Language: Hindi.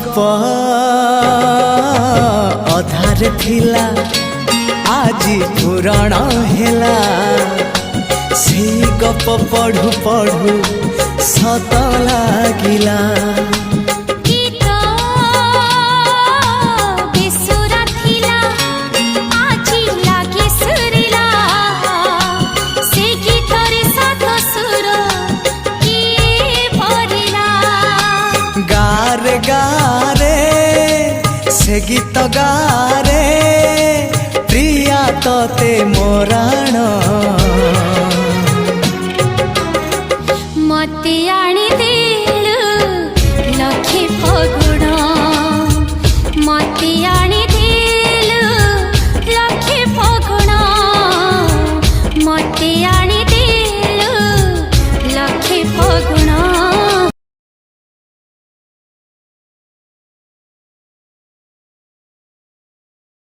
गप अधार थिला आजी पुराण हेला से गप पढ़ु पढ़ु सत लागिला गारे गारे से गीत गारे प्रिया तोते मोराण